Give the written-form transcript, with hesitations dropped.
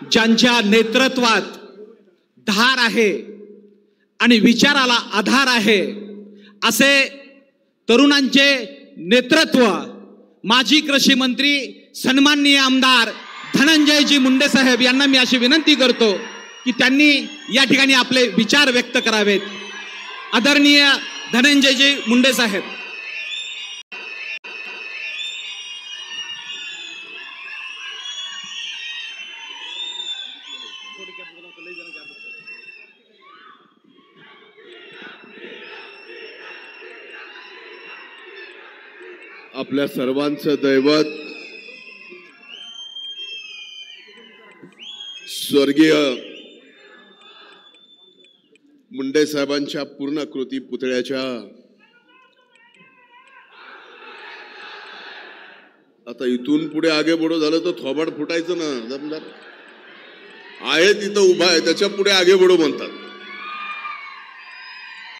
ज्यांच्या नेतृत्वात धार आहे आणि विचाराला आधार आहे असे तरुणांचे नेतृत्व माजी कृषी मंत्री सन्माननीय आमदार धनंजयजी मुंडे साहेब यांना मी अशी विनंती करतो की त्यांनी या ठिकाणी आपले विचार व्यक्त करावेत. आदरणीय धनंजयजी मुंडे साहेब. आपल्या सर्वांचं दैवत स्वर्गीय मुंडे साहेबांच्या पूर्णाकृती पुतळ्याच्या आता इथून पुढे आगे बढो झालं तर थोबाड फुटायचं ना. जमदार आहे तिथं उभा आहे त्याच्या पुढे आगे बढो म्हणतात.